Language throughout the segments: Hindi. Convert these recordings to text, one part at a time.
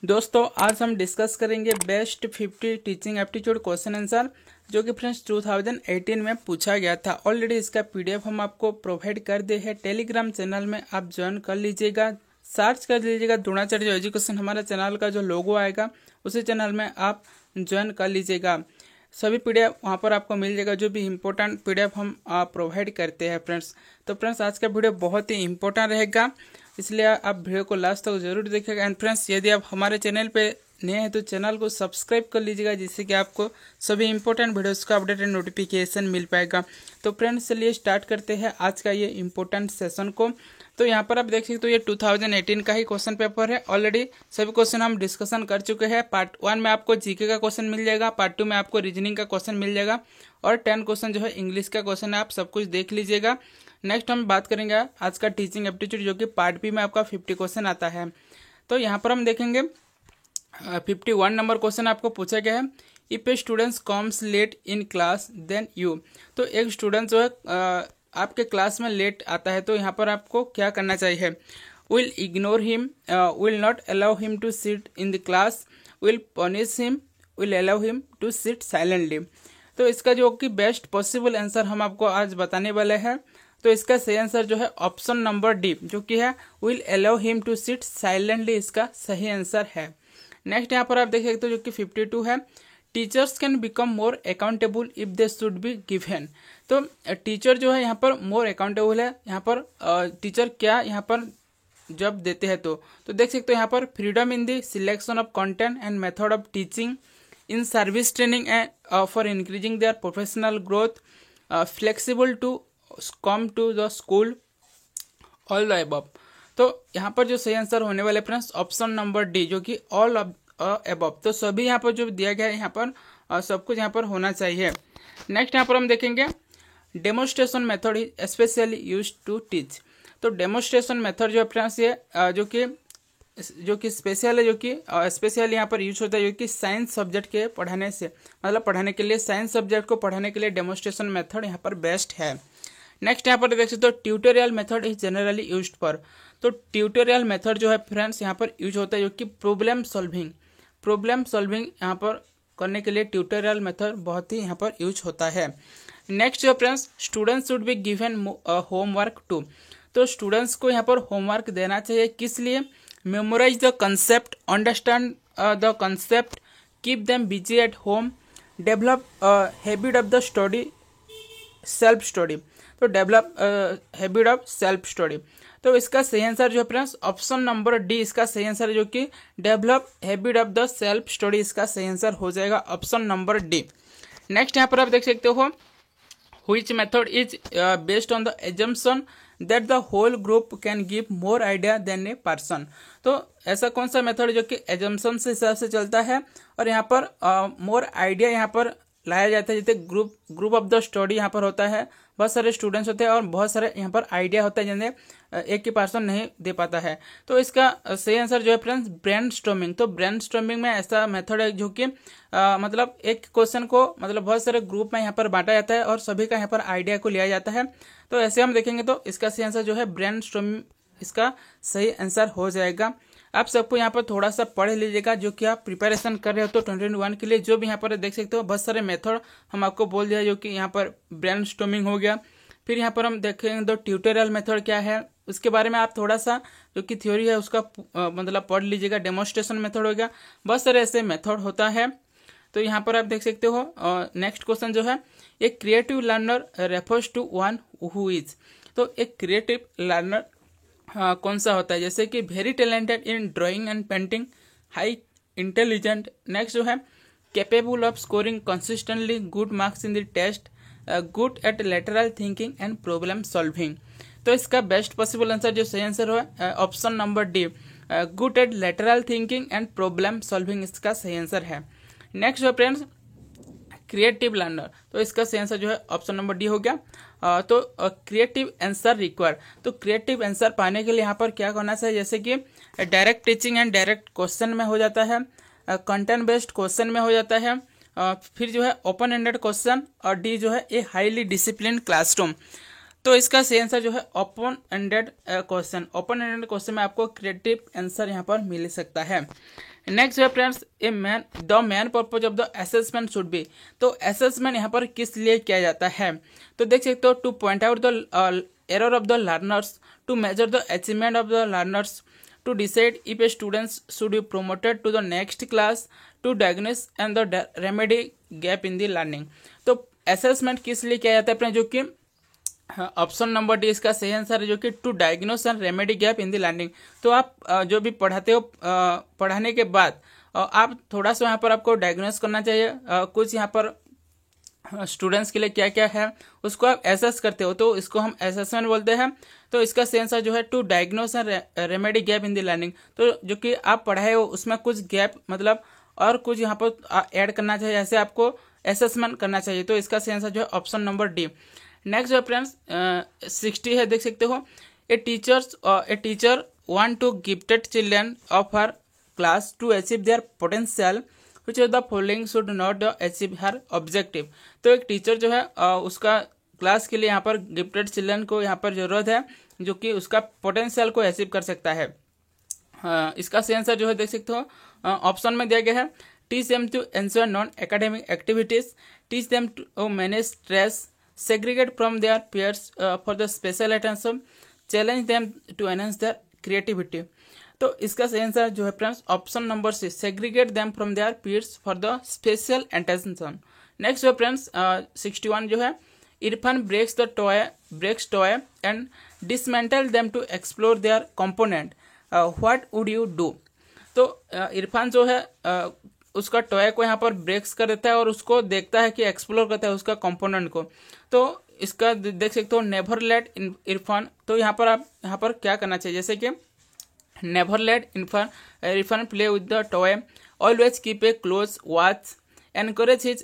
दोस्तों आज हम डिस्कस करेंगे best 50 teaching aptitude question answer जो कि फ्रेंड्स 2018 में पूछा गया था। ऑलरेडी इसका पीडीएफ हम आपको प्रोवाइड कर दे है। टेलीग्राम चैनल में आप ज्वाइन कर लीजिएगा, सर्च कर लीजिएगा द्रोणाचार्य एजुकेशन, हमारा चैनल का जो लोगो आएगा उसी चैनल में आप ज्वाइन कर लीजिएगा। सभी पीडीएफ वहाँ पर आपको मिल जाएगा, जो भी इम्पोर्टेंट पीडीएफ हम प्रोवाइड करते हैं फ्रेंड्स। तो फ्रेंड्स आज का वीडियो बहुत ही इंपॉर्टेंट रहेगा, इसलिए आप वीडियो को लास्ट तक जरूर देखिएगा। एंड फ्रेंड्स यदि आप हमारे चैनल पे नए हैं तो चैनल को सब्सक्राइब कर लीजिएगा, जिससे कि आपको सभी इंपॉर्टेंट वीडियोस का अपडेट एंड नोटिफिकेशन मिल पाएगा। तो फ्रेंड्स चलिए स्टार्ट करते हैं आज का ये इंपॉर्टेंट सेशन को। तो यहाँ पर आप देख सकते हो ये 2018 का ही क्वेश्चन पेपर है। ऑलरेडी सभी क्वेश्चन हम डिस्कशन कर चुके हैं। पार्ट 1 में आपको जीके का क्वेश्चन मिल जाएगा, पार्ट 2 में आपको रीजनिंग का क्वेश्चन मिल जाएगा और 10 क्वेश्चन जो है इंग्लिश का क्वेश्चन है, आप सब कुछ देख लीजिएगा। नेक्स्ट हम बात करेंगे आज का टीचिंग एप्टीट्यूड, जो कि पार्ट बी में आपका 50 क्वेश्चन आता है। तो यहाँ पर हम देखेंगे 51 नंबर क्वेश्चन आपको पूछा गया है। If a students comes late in class then you. तो एक स्टूडेंट जो है आपके क्लास में लेट आता है, तो यहाँ पर आपको क्या करना चाहिए। Will ignore him, will not allow him to sit in the class, will punish him, will allow him to sit silently. तो इसका जो कि बेस्ट पॉसिबल आंसर हम आपको आज बताने वाले हैं। तो इसका सही आंसर जो है ऑप्शन नंबर डी, जो कि है will allow him to sit silently, इसका सही आंसर है। नेक्स्ट यहाँ पर आप देख सकते हो जो कि 52 है। Teachers can become more accountable if they should be given. तो टीचर जो है यहाँ पर मोर अकाउंटेबल है। यहाँ पर टीचर क्या यहाँ पर जब देते हैं तो देख सकते हो यहाँ पर freedom in the selection of content and method of teaching, in service training and for increasing their professional growth, flexible to come to the school, all the above. तो यहाँ पर जो सही आंसर होने वाले फ्रेंड्स ऑप्शन नंबर डी, जो कि ऑल ऑफ अबव। तो सभी यहाँ पर जो दिया गया है यहाँ पर सब कुछ यहाँ पर होना चाहिए। नेक्स्ट यहाँ पर हम देखेंगे demonstration method is specially used to teach. तो डेमोन्स्ट्रेशन मेथड जो है फ्रेंड्स ये जो कि स्पेशल है, जो कि स्पेशली यहाँ पर यूज होता है, जो कि साइंस सब्जेक्ट के पढ़ाने से मतलब पढ़ाने के लिए, साइंस सब्जेक्ट को पढ़ाने के लिए डेमोन्स्ट्रेशन मेथड यहाँ पर बेस्ट है। नेक्स्ट यहाँ पर देख सकते हो tutorial method is generally used for. तो ट्यूटोरियल मेथड जो है फ्रेंड्स यहाँ पर यूज होता है, जो कि प्रॉब्लम सॉल्विंग यहाँ पर करने के लिए ट्यूटोरियल मेथड बहुत ही यहाँ पर यूज होता है। नेक्स्ट जो friends students should be given homework too. तो स्टूडेंट्स को यहाँ पर होमवर्क देना चाहिए, किस लिए। Memorise the concept, understand the concept, keep them busy at home, develop habit of the study, self study. तो develop habit of self study. तो इसका सही आंसर जो है फ्रेंड्स ऑप्शन नंबर डी, इसका सही आंसर है, जो कि develop habit of the self study, इसका सही आंसर हो जाएगा ऑप्शन नंबर डी। नेक्स्ट यहाँ पर आप देख सकते हो which method is based on the assumption that the whole group can give more idea than a person. तो ऐसा कौन सा मेथड जो कि एजम्पशन से हिसाब से चलता है और यहाँ पर मोर आइडिया यहाँ पर लाया जाता है। जैसे ग्रुप ऑफ द स्टडी यहाँ पर होता है, बहुत सारे स्टूडेंट्स होते हैं और बहुत सारे यहाँ पर आइडिया होता है, जिन्हें एक ही पर्सन नहीं दे पाता है। तो इसका सही आंसर जो है फ्रेंड्स ब्रेनस्टॉर्मिंग। तो ब्रेनस्टॉर्मिंग में ऐसा मेथड है जो कि मतलब एक क्वेश्चन को मतलब बहुत सारे ग्रुप में यहाँ पर बांटा जाता है और सभी का यहाँ पर आइडिया को लिया जाता है। तो ऐसे हम देखेंगे तो इसका सही आंसर जो है ब्रेनस्टॉर्मिंग, इसका सही आंसर हो जाएगा। आप सबको यहाँ पर थोड़ा सा पढ़ लीजिएगा, जो कि आप प्रिपरेशन कर रहे हो तो 2021 के लिए जो भी यहाँ पर देख सकते हो बहुत सारे मेथड हम आपको बोल दिया, जो कि यहाँ पर ब्रेनस्टॉर्मिंग हो गया। फिर यहाँ पर हम देखेंगे तो ट्यूटोरियल मेथड क्या है, उसके बारे में आप थोड़ा सा जो कि थ्योरी है उसका मतलब पढ़ लीजिएगा। डेमोन्स्ट्रेशन मेथड हो गया, बहुत सारे ऐसे मेथड होता है। तो यहाँ पर आप देख सकते हो नेक्स्ट क्वेश्चन जो है a creative learner refers to one who is. तो एक क्रिएटिव लर्नर कौन सा होता है, जैसे कि very talented in drawing and painting, high intelligent. Next जो है capable of scoring consistently good marks in the test, good at lateral thinking and problem solving. तो इसका बेस्ट पॉसिबल आंसर जो सही आंसर है option number D, good at lateral thinking and problem solving, इसका सही आंसर है। नेक्स्ट जो फ्रेंड्स क्रिएटिव लर्नर, तो इसका सही आंसर जो है ऑप्शन नंबर डी हो गया। तो क्रिएटिव आंसर रिक्वायर। तो क्रिएटिव आंसर पाने के लिए यहाँ पर क्या करना चाहिए, जैसे कि direct teaching and direct question में हो जाता है, कंटेंट बेस्ड क्वेश्चन में हो जाता है, फिर जो है ओपन एंडेड क्वेश्चन, और डी जो है ए हाईली डिसिप्लिन क्लासरूम। तो इसका सही आंसर जो है open ended question, open ended question में आपको क्रिएटिव आंसर यहाँ पर मिल सकता है। नेक्स्ट है friends, the main purpose of the assessment should be. तो असेसमेंट यहाँ पर किस लिए किया जाता है, तो देख सकते हो to point out the error of the learners, to measure the achievement of the learners, to decide if a students should be promoted to the next class, to diagnose and the remedy gap in the learning. तो असेसमेंट किस लिए किया जाता है अपने, जो कि ऑप्शन नंबर डी इसका सही आंसर है, जो कि to diagnose and remedy gap in the learning. तो आप जो भी पढ़ाते हो, पढ़ाने के बाद आप थोड़ा सा यहाँ पर आपको डायग्नोस करना चाहिए, कुछ यहाँ पर स्टूडेंट्स के लिए क्या क्या है उसको आप एसेस करते हो, तो इसको हम एसेसमेंट बोलते हैं। तो इसका सही आंसर जो है to diagnose and remedy gap in the learning. तो जो कि आप पढ़ाए हो उसमें कुछ गैप मतलब और कुछ यहाँ पर ऐड करना चाहिए, ऐसे आपको एसेसमेंट करना चाहिए। तो इसका सही आंसर जो है ऑप्शन नंबर डी। नेक्स्ट जो फ्रेंड्स 60 है, देख सकते हो, a teacher want to gifted children of her class to achieve their potential, which of the following should not achieve her objective। तो एक टीचर जो है उसका क्लास के लिए यहाँ पर गिफ्टेड चिल्ड्रन को यहाँ पर जरूरत है जो कि उसका पोटेंशियल को अचीव कर सकता है। इसका सही आंसर जो है देख सकते हो ऑप्शन में दिया गया है, teach them to ensure non academic activities, teach them to manage stress, segregate from their peers for the special attention, challenge them to enhance their creativity. तो इसका सही आंसर जो है friends option number C, segregate them from their peers for the special attention. Next है फ्रेंड्स 61 जो है, Irfan breaks toy and dismantle them to explore their component, what would you do. तो इरफान जो है उसका टॉय को यहाँ पर ब्रेक्स कर देता है और उसको देखता है कि एक्सप्लोर करता है उसका कंपोनेंट को। तो इसका देख सकते हो नेवर लेट इरफान। तो यहाँ पर आप यहाँ पर क्या करना चाहिए, जैसे कि never let Irfan play with the toy, always keep a close watch, encourage his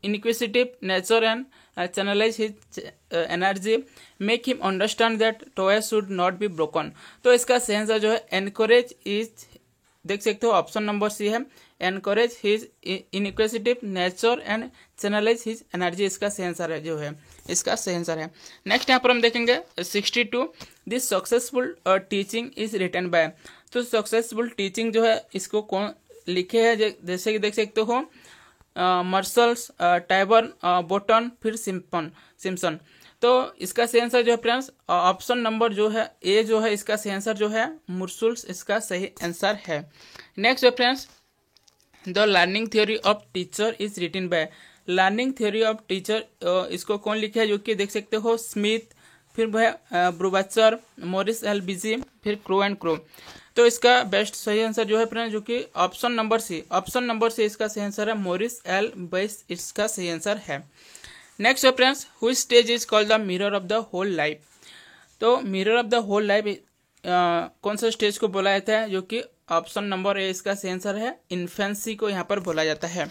inquisitive nature and channelize his energy, make him understand that toy should not be broken। तो इसका सही आंसर जो है encourage is, देख सकते हो ऑप्शन नंबर सी है, encourage his inquisitive nature and channelise his energy. इसका सही आंसर है जो है, इसका सही आंसर है। नेक्स्ट यहाँ पर हम देखेंगे 62, this successful teaching is written by. तो सक्सेसफुल टीचिंग जो है इसको कौन लिखे है, जैसे कि देख सकते हो मार्शल्स, टाइबर्न, बोटन, फिर सिम्पसन। तो इसका सही आंसर जो है फ्रेंड्स ऑप्शन नंबर जो है ए जो है, इसका सही आंसर जो है मुर्सुल्स, इसका सही आंसर है। नेक्स्ट है friends, the learning theory of teacher is written by. Learning theory of teacher इसको कौन लिखा है, जो कि देख सकते हो स्मिथ, फिर वह ब्रूबाचर, मॉरिस एल बिजी, फिर क्रो एंड क्रो। तो इसका बेस्ट सही आंसर जो है फ्रेंड्स जो कि option number C, option number C इसका सही आंसर है, मॉरिस एल बिजी इसका सही आंसर है। नेक्स्ट है friends, which stage is called the mirror of the whole life. तो mirror of the whole life कौन सा स्टेज को बोला जाता है, जो कि ऑप्शन नंबर ए इसका सही आंसर है, इन्फेंसी को यहाँ पर बोला जाता है।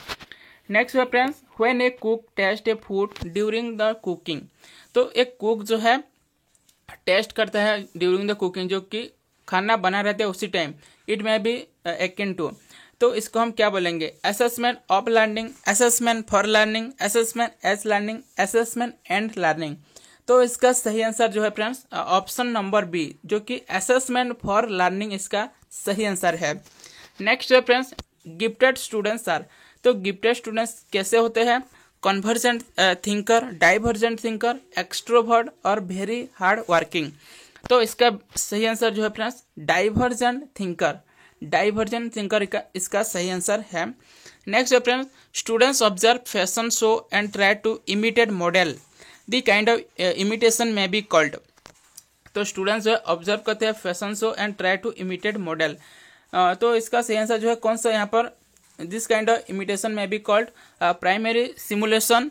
नेक्स्ट है friends, when a cook taste a food during the cooking. तो एक कुक जो है टेस्ट करता है ड्यूरिंग द कुकिंग, जो कि खाना बना रहता है उसी time, it may be akin to. तो इसको हम क्या बोलेंगे, assessment of learning, assessment for learning, assessment as learning, assessment and learning. तो इसका सही आंसर जो है फ्रेंड्स ऑप्शन नंबर बी, जो कि असेसमेंट फॉर लर्निंग इसका सही आंसर है। नेक्स्ट है फ्रेंड्स, गिफ्टेड स्टूडेंट्स आर। तो गिफ्टेड स्टूडेंट्स कैसे होते हैं, convergent thinker, divergent thinker, extrovert और वेरी हार्ड वर्किंग। तो इसका सही आंसर जो है friends divergent thinker, divergent thinker इसका सही आंसर है। नेक्स्ट है friends, students observe fashion show and try to imitate model, the kind of imitation में बी कॉल्ड। तो स्टूडेंट्स जो है ऑब्जर्व करते हैं fashion show and try to imitate model. तो इसका सही आंसर जो है कौन सा यहाँ पर, दिस काइंड ऑफ इमिटेशन में be called primary simulation,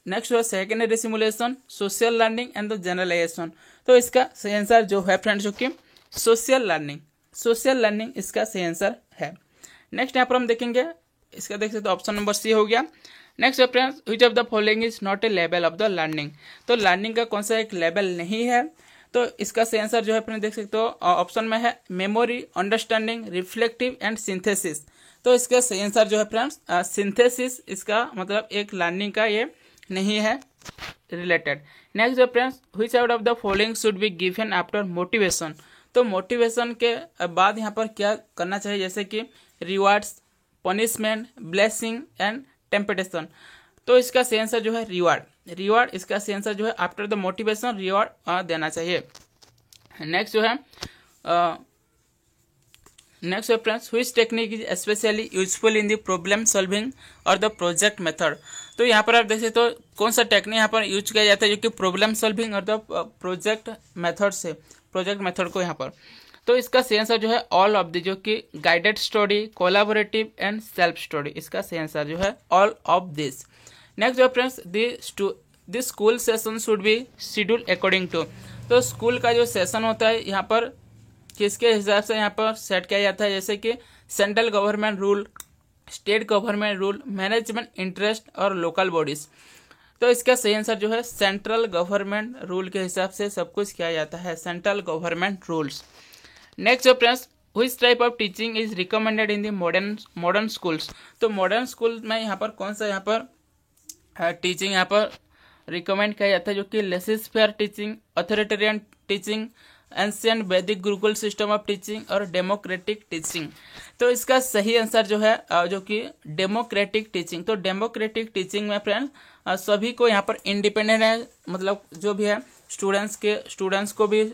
next है secondary simulation, social learning and the generalisation. तो इसका सही आंसर जो है फ्रेंड्स जो कि सोशल लर्निंग, सोशल लर्निंग इसका सही आंसर है। नेक्स्ट यहाँ पर हम देखेंगे, इसका देख सकते हो ऑप्शन नंबर सी हो गया। नेक्स्ट है friends, which of the following is not a level of the learning. तो लर्निंग का कौन सा एक लेवल नहीं है, तो इसका सही आंसर जो है फ्रेंड्स देख सकते हो ऑप्शन में है memory, understanding, reflective and synthesis. तो इसका सही आंसर जो है फ्रेंड्स सिंथेसिस, इसका मतलब एक लर्निंग का ये नहीं है, रिलेटेड। नेक्स्ट जो friends, which out of the following should be given after motivation. तो मोटिवेशन के बाद यहाँ पर क्या करना चाहिए, जैसे कि rewards, punishment, blessing and temptation. तो इसका सही आंसर जो है रिवार्ड इसका सही आंसर जो है आफ्टर द मोटिवेशन रिवार्ड देना चाहिए। नेक्स्ट जो है next friends, which technique is specially useful in the problem solving और द प्रोजेक्ट मेथड। तो यहाँ पर आप देख सकते हो कौन सा टेक्निक यहाँ पर यूज किया जाता है जो कि प्रॉब्लम सॉल्विंग और द प्रोजेक्ट मेथड से, प्रोजेक्ट मेथड को यहाँ पर। तो इसका सही आंसर जो है ऑल ऑफ द, जो कि guided study, collaborative and self study, इसका सही आंसर जो है ऑल ऑफ दिस। नेक्स्ट जो friends, the school session should be schedule according to. तो स्कूल का जो सेशन होता है यहाँ पर किसके हिसाब से यहाँ पर सेट किया जाता है, जैसे कि central government rule, state government rule, management interest और लोकल बॉडीज। तो इसका सही आंसर जो है सेंट्रल गवर्नमेंट रूल के हिसाब से सब कुछ किया जाता है, सेंट्रल गवर्नमेंट रूल्स। नेक्स्ट जो friends, which type of teaching is recommended in the modern schools. तो मॉडर्न स्कूल में यहाँ पर कौन सा यहाँ पर टीचिंग यहाँ पर रिकमेंड किया जाता है, जो कि laces fair teaching, authoritarian teaching, ancient वैदिक गुरुकुल सिस्टम ऑफ टीचिंग और डेमोक्रेटिक टीचिंग। तो इसका सही आंसर जो है जो कि डेमोक्रेटिक टीचिंग। तो डेमोक्रेटिक टीचिंग में फ्रेंड सभी को यहाँ पर इंडिपेंडेंट है, मतलब जो भी है स्टूडेंट्स को भी,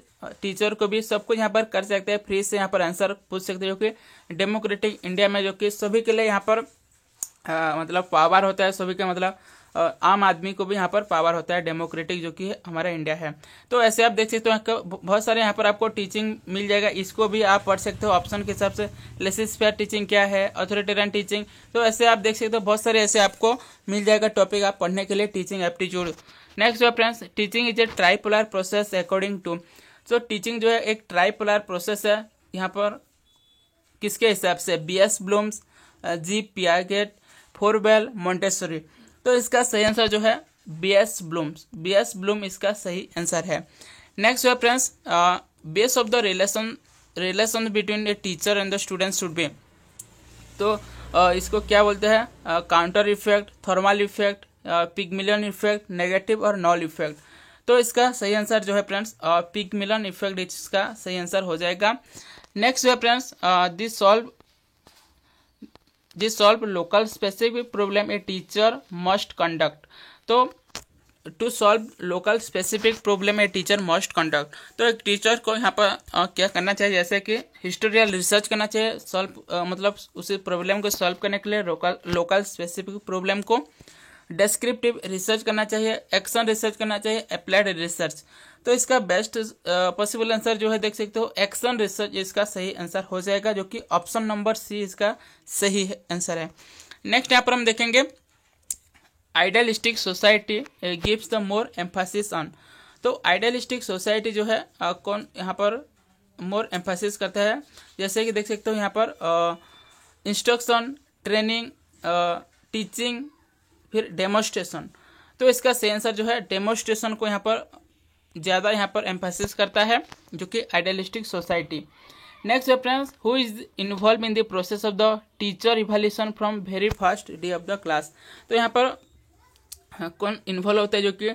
टीचर को भी, सबको यहाँ पर कर सकते हैं, फ्री से यहाँ पर आंसर पूछ सकते हैं, जो कि डेमोक्रेटिक इंडिया में जो कि सभी के लिए यहाँ पर मतलब पावर होता है, सभी का मतलब आम आदमी को भी यहाँ पर पावर होता है, डेमोक्रेटिक जो कि हमारा इंडिया है। तो ऐसे आप देख सकते हो बहुत सारे यहाँ पर आपको टीचिंग मिल जाएगा, इसको भी आप पढ़ सकते हो ऑप्शन के हिसाब से। लेसिस फेयर टीचिंग क्या है, अथॉरिटेरियन टीचिंग, तो ऐसे आप देख सकते हो बहुत सारे ऐसे आपको मिल जाएगा टॉपिक आप पढ़ने के लिए, टीचिंग एप्टीट्यूड। नेक्स्ट जो friends, teaching is a tripolar process according to. तो टीचिंग जो है एक ट्राइपोलर प्रोसेस है यहाँ पर किसके हिसाब से, B S. Bloom's, G. Piaget, Froebel, Montessori. तो इसका सही आंसर जो है बी.एस. ब्लूम इसका सही आंसर है। नेक्स्ट जो है friends, base of the relation between a teacher and the student should be. तो इसको क्या बोलते हैं, counter effect, thermal effect, Pygmalion effect, negative और नॉल इफेक्ट। तो इसका सही आंसर जो है फ्रेंड्स पिगमिलियन इफेक्ट इसका सही आंसर हो जाएगा। नेक्स्ट जो है friends, this solve local specific problem a teacher must conduct. तो to solve local specific problem a teacher must conduct. तो एक टीचर को यहाँ पर क्या करना चाहिए, जैसे कि हिस्टोरियल रिसर्च करना चाहिए, मतलब उसी प्रॉब्लम को सॉल्व करने के लिए लोकल स्पेसिफिक प्रॉब्लम को, डेस्क्रिप्टिव रिसर्च करना चाहिए, एक्शन रिसर्च करना चाहिए, अप्लाइड रिसर्च। तो इसका बेस्ट पॉसिबल आंसर जो है देख सकते हो एक्शन रिसर्च इसका सही आंसर हो जाएगा, जो कि ऑप्शन नंबर सी इसका सही आंसर है। नेक्स्ट यहाँ पर हम देखेंगे idealistic society gives the more Mphasis on. तो आइडियलिस्टिक सोसाइटी जो है कौन यहाँ पर मोर एम्फासिस करता है, जैसे कि देख सकते हो यहाँ पर इंस्ट्रक्शन, ट्रेनिंग, टीचिंग, फिर डेमोस्ट्रेशन। तो इसका सही आंसर जो है डेमोस्ट्रेशन को यहाँ पर ज़्यादा यहाँ पर एम्फेसिस करता है, जो कि idealistic society. Next friends, who is involve in the process of the teacher evaluation from very first day of the class. तो यहाँ पर कौन इन्वॉल्व होता है, जो कि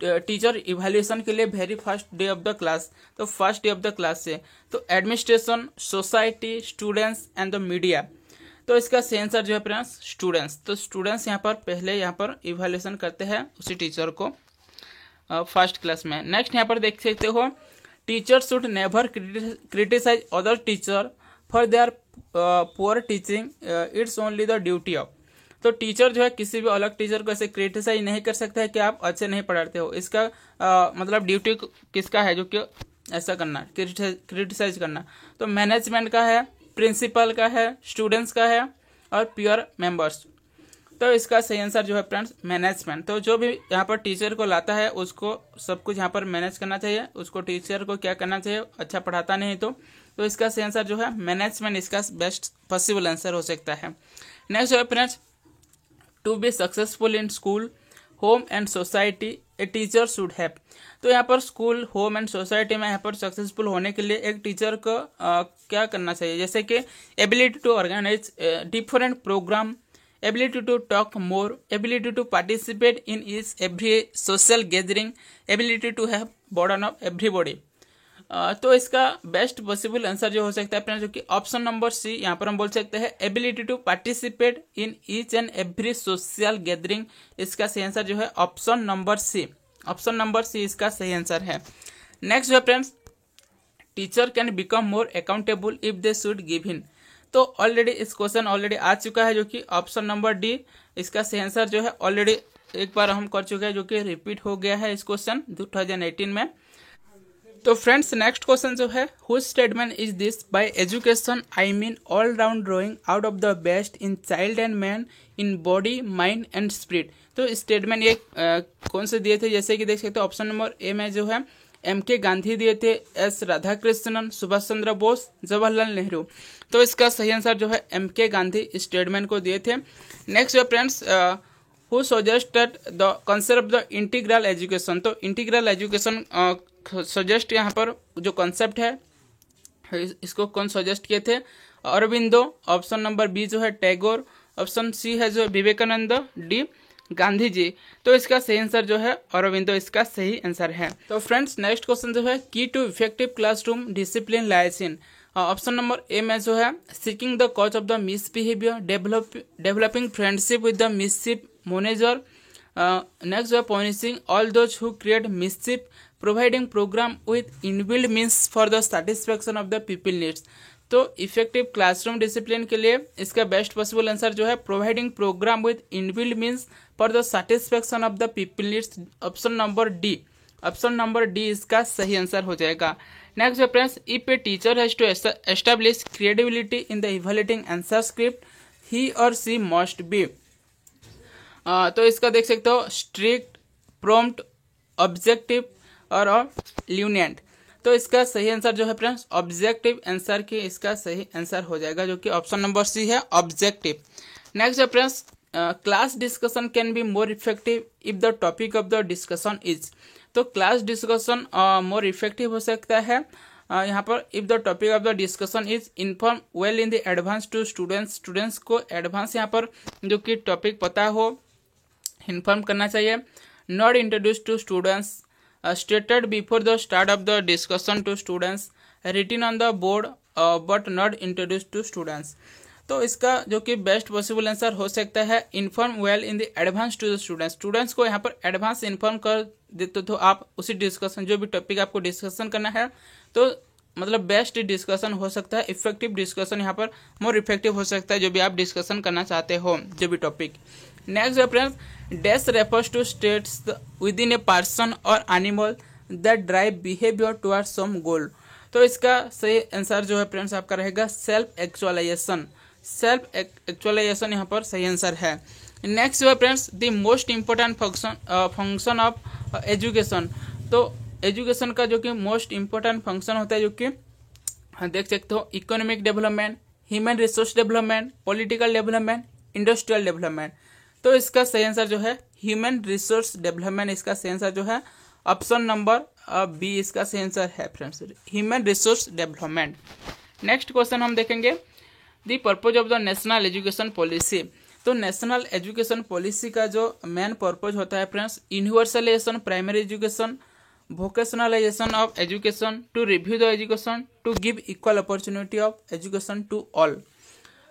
टीचर इवैल्यूएशन के लिए very first day of the class, तो first day of the class से। तो administration, society, students and the media. तो इसका सही आंसर जो है फ्रेंड्स स्टूडेंट्स। तो स्टूडेंट्स यहाँ पर पहले यहाँ पर इवैल्यूएशन करते हैं उसी टीचर को फर्स्ट क्लास में। नेक्स्ट यहाँ पर देख सकते हो teacher should never criticise other teacher for their poor teaching, it's only the duty of. तो टीचर जो है किसी भी अलग टीचर को ऐसे क्रिटिसाइज नहीं कर सकता है कि आप अच्छे नहीं पढ़ाते हो, इसका मतलब ड्यूटी किसका है जो कि ऐसा करना, क्रिटिसाइज करना। तो मैनेजमेंट का है, प्रिंसिपल का है, स्टूडेंट्स का है और प्योर मेंबर्स। तो इसका सही आंसर जो है फ्रेंड्स मैनेजमेंट। तो जो भी यहाँ पर टीचर को लाता है उसको सब कुछ यहाँ पर मैनेज करना चाहिए, उसको टीचर को क्या करना चाहिए, अच्छा पढ़ाता नहीं तो इसका सही आंसर जो है मैनेजमेंट इसका बेस्ट पॉसिबल आंसर हो सकता है। नेक्स्ट है friends, to be successful in school, home and society a teacher should have. तो यहाँ पर स्कूल, होम एंड सोसाइटी में यहाँ पर सक्सेसफुल होने के लिए एक टीचर को क्या करना चाहिए, जैसे कि ability to organise different programme, ability to talk more, ability to participate in is every social gathering, ability to have burden of everybody. तो इसका बेस्ट पॉसिबल आंसर जो हो सकता है फ्रेंड्स, जो कि ऑप्शन नंबर सी यहाँ पर हम बोल सकते हैं ability to participate in each and every social gathering. इसका सही आंसर जो है option number C, option number C इसका सही आंसर है। नेक्स्ट जो है friends, teacher can become more accountable if they should give in. तो ऑलरेडी इस क्वेश्चन ऑलरेडी आ चुका है, जो कि ऑप्शन नंबर डी इसका सही आंसर जो है ऑलरेडी एक बार हम कर चुके हैं, जो कि रिपीट हो गया है इस क्वेश्चन 2018 में। तो फ्रेंड्स नेक्स्ट क्वेश्चन जो है, whose statement is this, by education I mean all round growing out of the best in child and man in body mind and spirit. तो स्टेटमेंट ये कौन से दिए थे, जैसे कि देख सकते हो ऑप्शन नंबर ए में जो है M.K. गांधी दिए थे, एस राधाकृष्णन, सुभाष चंद्र बोस, जवाहरलाल नेहरू। तो इसका सही आंसर जो है M.K. गांधी स्टेटमेंट को दिए थे। नेक्स्ट जो friends, who suggested the concept of the integral education. तो इंटीग्रल एजुकेशन सजेस्ट यहाँ पर जो कॉन्सेप्ट है इसको कौन सजेस्ट किए थे, अरविंदो, ऑप्शन नंबर बी जो है टैगोर, ऑप्शन सी है जो विवेकानंद, डी गांधी जी। तो इसका सही आंसर जो है अरविंदो इसका सही आंसर है। तो फ्रेंड्स नेक्स्ट क्वेश्चन जो है, key to effective classroom discipline lies in. Option number A में जो है seeking the cause of the misbehaviour, developing friendship with the mischief manager, next जो है punishing all those who create mischief, providing programme with inbuilt means for the satisfaction of the people needs. तो इफेक्टिव क्लासरूम डिसिप्लिन के लिए इसका बेस्ट पॉसिबल आंसर जो है providing programme with inbuilt means for the satisfaction of the people needs, option number D, option number D इसका सही आंसर हो जाएगा। Next friends, if a teacher has to establish creativity in the evaluating answer script, he और सी मस्ट बी। तो इसका देख सकते हो स्ट्रिक्ट, प्रॉम्प्ट, ऑब्जेक्टिव और ल्यूनियंट। तो इसका सही आंसर जो है फ्रेंड्स ऑब्जेक्टिव आंसर की इसका सही आंसर हो जाएगा, जो कि ऑप्शन नंबर सी है ऑब्जेक्टिव। नेक्स्ट है friends, class discussion can be more effective if the topic of the discussion is. तो क्लास डिस्कशन मोर इफेक्टिव हो सकता है यहाँ पर if the topic of the discussion is inform well in the advance to students. Students को एडवांस यहाँ पर जो कि टॉपिक पता हो इन्फॉर्म करना चाहिए। Not introduce to students, stated before the start of the discussion to students, written on the board but not introduced to students। तो इसका जो कि बेस्ट पॉसिबल आंसर हो सकता है inform well in the advance to the students. Students को यहाँ पर एडवांस इन्फॉर्म कर देते तो आप उसी डिस्कशन जो भी टॉपिक आपको डिस्कशन करना है तो मतलब बेस्ट डिस्कशन हो सकता है, इफेक्टिव डिस्कशन यहाँ पर मोर इफेक्टिव हो सकता है जो भी आप डिस्कशन करना चाहते हो जो भी topic. Next reference, dash refers to states within a person और animal that drive behaviour towards some goal. तो इसका सही आंसर जो है फ्रेंड्स आपका रहेगा सेल्फ एक्चुअलाइजेशन। सेल्फ एक्चुअलाइजेशन यहाँ पर सही आंसर है। नेक्स्ट जो है friends, the most important function of education. तो एजुकेशन का जो कि मोस्ट इम्पोर्टेंट फंक्शन होता है जो कि देख सकते हो economic development, human resource development, political development, industrial development. तो इसका सही आंसर जो है ह्यूमन रिसोर्स डेवलपमेंट, इसका सही आंसर जो है ऑप्शन नंबर बी इसका सही आंसर है friends, human resource development. Next question हम देखेंगे, the purpose of the national education policy. तो नेशनल एजुकेशन पॉलिसी का जो मेन पर्पज होता है friends, universalization primary education, vocationalization of education, to review the education, to give equal opportunity of education to all।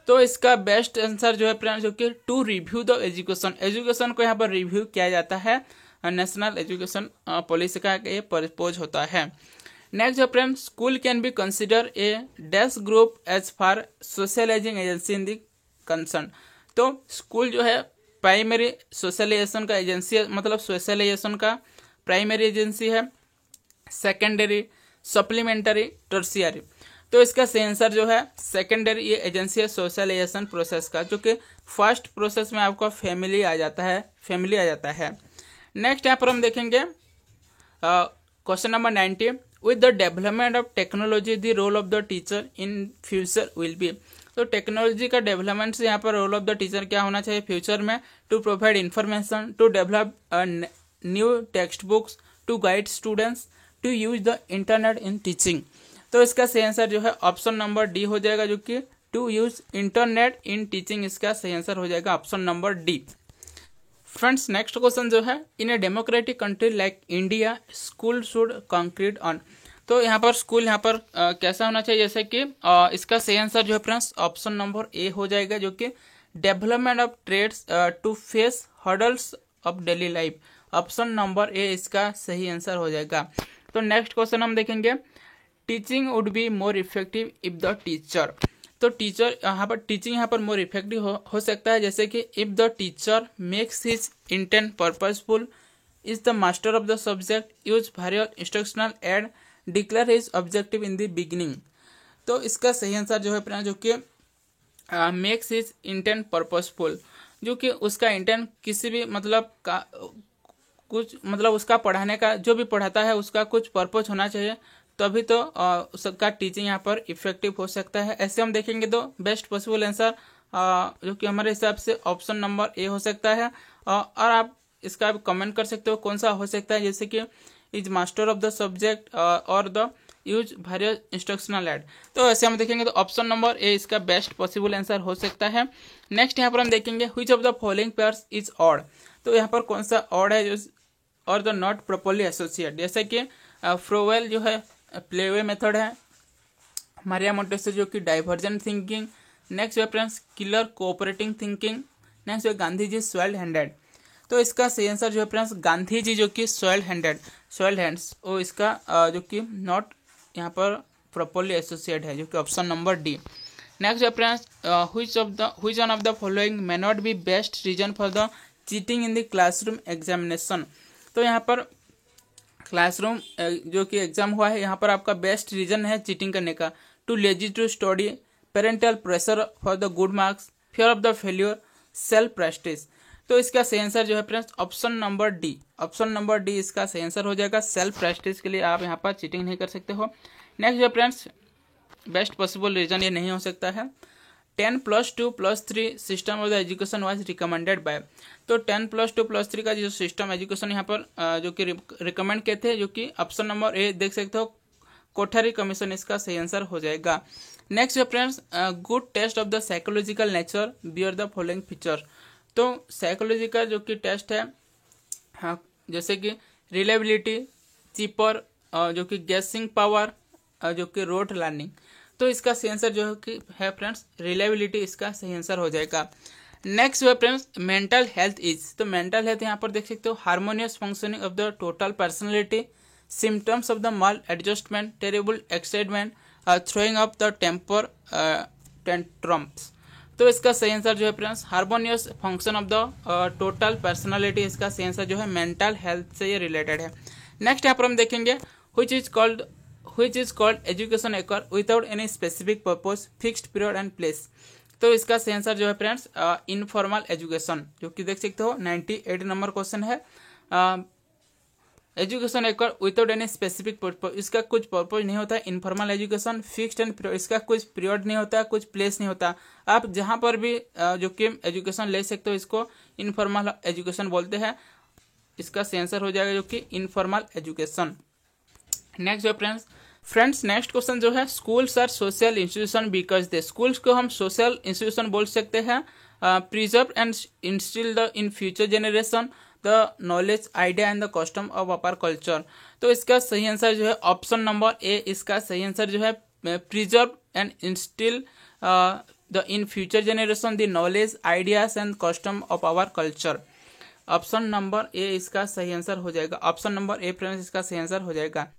तो इसका बेस्ट आंसर जो है फ्रेंड्स जो कि to review the education, education को यहाँ पर रिव्यू किया जाता है, नेशनल एजुकेशन पॉलिसी का ये पर्पज होता है। Next friends, school can be consider a dash group as far socialising agency in the concern. तो स्कूल जो है प्राइमरी सोशलाइजेशन का एजेंसी, मतलब सोशलाइजेशन का प्राइमरी एजेंसी है, सेकेंडरी, सप्लीमेंटरी, टर्शियरी। तो इसका सही आंसर जो है सेकेंडरी ये एजेंसी है सोशलाइजेशन प्रोसेस का, जो कि फर्स्ट प्रोसेस में आपका फैमिली आ जाता है। नेक्स्ट यहाँ पर हम देखेंगे question number 90, with the development of technology the role of the teacher in future will be. तो टेक्नोलॉजी का डेवलपमेंट से यहाँ पर रोल ऑफ द टीचर क्या होना चाहिए फ्यूचर में, to provide information, to develop new text books, to guide students, to use the internet in teaching. तो इसका सही आंसर जो है ऑप्शन नंबर डी हो जाएगा, जो कि to use internet in teaching, इसका सही आंसर हो जाएगा option number D. Friends next question जो है, in a democratic country like India school should concrete on. तो यहाँ पर स्कूल यहाँ पर कैसा होना चाहिए, जैसे कि इसका सही आंसर जो है फ्रेंड्स ऑप्शन नंबर ए हो जाएगा, जो कि development of trades to face hurdles of daily life. Option number A इसका सही आंसर हो जाएगा। तो नेक्स्ट क्वेश्चन हम देखेंगे, teaching would be more effective if the teacher. तो टीचर यहाँ पर टीचिंग यहाँ पर मोर इफेक्टिव हो सकता है, जैसे कि if the teacher makes his intent purposeful, is the master of the subject, use various instructional aid, declare his objective in the beginning. तो इसका सही आंसर जो है जो कि मेक्स हिज इंटेंट पर्पजफुल, जो कि उसका इंटेंट किसी भी मतलब का कुछ मतलब उसका पढ़ाने का जो भी पढ़ाता है उसका कुछ पर्पज होना चाहिए, तभी तो उसका टीचिंग यहाँ पर इफेक्टिव हो सकता है। ऐसे हम देखेंगे तो बेस्ट पॉसिबल आंसर जो कि हमारे हिसाब से ऑप्शन नंबर ए हो सकता है। और आप इसका कमेंट कर सकते हो कौन सा हो सकता है, जैसे कि is master of the subject और the use various instructional aid. तो ऐसे हम देखेंगे तो ऑप्शन नंबर ए इसका बेस्ट पॉसिबल आंसर हो सकता है। नेक्स्ट यहाँ पर हम देखेंगे which of the following pairs is odd. तो यहाँ पर कौन सा ऑड है जो और द नॉट प्रॉपर्ली एसोसिएट, जैसे कि फ्रोवेल जो है प्लेवे मेथड है, मारिया मोंटेसरी जो कि divergent thinking, next reference killer cooperating thinking, next है गांधी जी स्वेल्ड हैंडेड। तो इसका सही आंसर जो है फ्रेंड्स गांधी जी जो कि स्वेल्ड हैंड्स वो इसका जो कि नॉट यहाँ पर प्रॉपर्ली एसोसिएट है, जो कि ऑप्शन नंबर डी। नेक्स्ट है friends which one of the following may not be best reason for the cheating in the classroom examination. तो यहाँ पर क्लासरूम जो कि एग्जाम हुआ है, यहाँ पर आपका बेस्ट रीजन है चीटिंग करने का, too lazy to study, parental pressure for the good marks, fear of the failure, self prestige. तो इसका सही आंसर जो है friends option number D, option number D इसका सही आंसर हो जाएगा। सेल्फ प्रेस्टिज के लिए आप यहाँ पर चीटिंग नहीं कर सकते हो। नेक्स्ट जो फ्रेंड्स बेस्ट पॉसिबल रीजन ये नहीं हो सकता है, 10+2+3 system of the education was recommended by. तो 10+2+3 का जो सिस्टम एजुकेशन यहाँ पर जो कि रिकमेंड किए थे, जो कि ऑप्शन नंबर ए देख सकते हो कोठारी कमीशन, इसका सही आंसर हो जाएगा। नेक्स्ट है friends good test of the psychological nature bear the following feature. तो साइकोलॉजिकल जो कि टेस्ट है, हाँ, जैसे कि रिलेबिलिटी, चीपर, जो कि गेसिंग पावर, जो कि रोट लर्निंग। तो इसका सही आंसर जो है फ्रेंड्स रिलेबिलिटी, इसका सही आंसर हो जाएगा। नेक्स्ट है फ्रेंड्स मेंटल हेल्थ इज। तो मेंटल हेल्थ यहाँ पर देख सकते हो harmonious functioning of the total personality, symptoms of the maladjustment, terrible excitement, throwing of the temper tantrums. तो इसका सही आंसर जो है friends harmonious function of the total personality, इसका सही आंसर जो है मेंटल हेल्थ से ये रिलेटेड है। नेक्स्ट यहाँ पर हम देखेंगे which is called education occur without any specific purpose, fixed period and place। तो इसका सही आंसर जो है फ्रेंड्स इनफॉर्मल एजुकेशन, जो कि देख सकते हो 98 नंबर क्वेश्चन है। Education occur without any specific purpose, इसका कुछ पर्पज नहीं होता है। Informal education fixed and period, इसका कुछ पीरियड नहीं होता, कुछ प्लेस नहीं होता। आप जहाँ पर भी जो कि एजुकेशन ले सकते हो इसको इनफॉर्मल एजुकेशन बोलते हैं। इसका सही आंसर हो जाएगा जो कि इनफॉर्मल एजुकेशन। नेक्स्ट है फ्रेंड्स नेक्स्ट क्वेश्चन जो है schools are social institution because they. Schools को हम सोशल इंस्टीट्यूशन बोल सकते हैं preserve and instil the in future generation the knowledge idea and the custom of our culture. तो इसका सही आंसर जो है ऑप्शन नंबर ए, इसका सही आंसर जो है preserve and instil the in future generation the knowledge ideas and custom of our culture. Option number A इसका सही आंसर हो जाएगा। ऑप्शन नंबर ए फ्रेंड्स इसका सही आंसर हो जाएगा।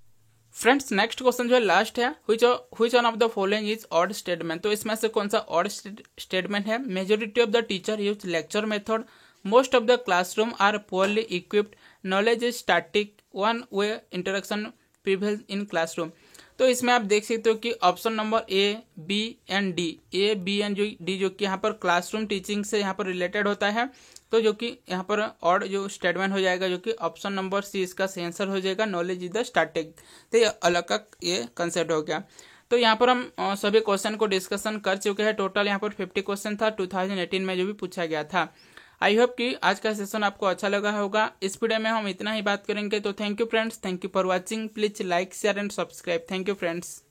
फ्रेंड्स नेक्स्ट क्वेश्चन जो है लास्ट है which one of the following is odd statement. तो इसमें से कौन सा ऑड स्टेटमेंट है? Majority of the teacher use lecture method, most of the classroom are poorly equipped, knowledge is static, one way interaction prevails in classroom. तो इसमें आप देख सकते हो कि option number A, B and D, A B and D जो कि यहाँ पर क्लासरूम टीचिंग से यहाँ पर रिलेटेड होता है। तो जो कि यहाँ पर ऑड जो स्टेटमेंट हो जाएगा जो कि ऑप्शन नंबर सी इसका सही आंसर हो जाएगा, नॉलेज इज द स्टैटिक। तो ये अलग का ये कंसेप्ट हो गया। तो यहाँ पर हम सभी क्वेश्चन को डिस्कशन कर चुके हैं। टोटल यहाँ पर 50 क्वेश्चन था 2018 में जो भी पूछा गया था। आई होप कि आज का सेशन आपको अच्छा लगा होगा। इस वीडियो में हम इतना ही बात करेंगे। तो thank you friends, thank you for watching. Please like share and subscribe. Thank you friends.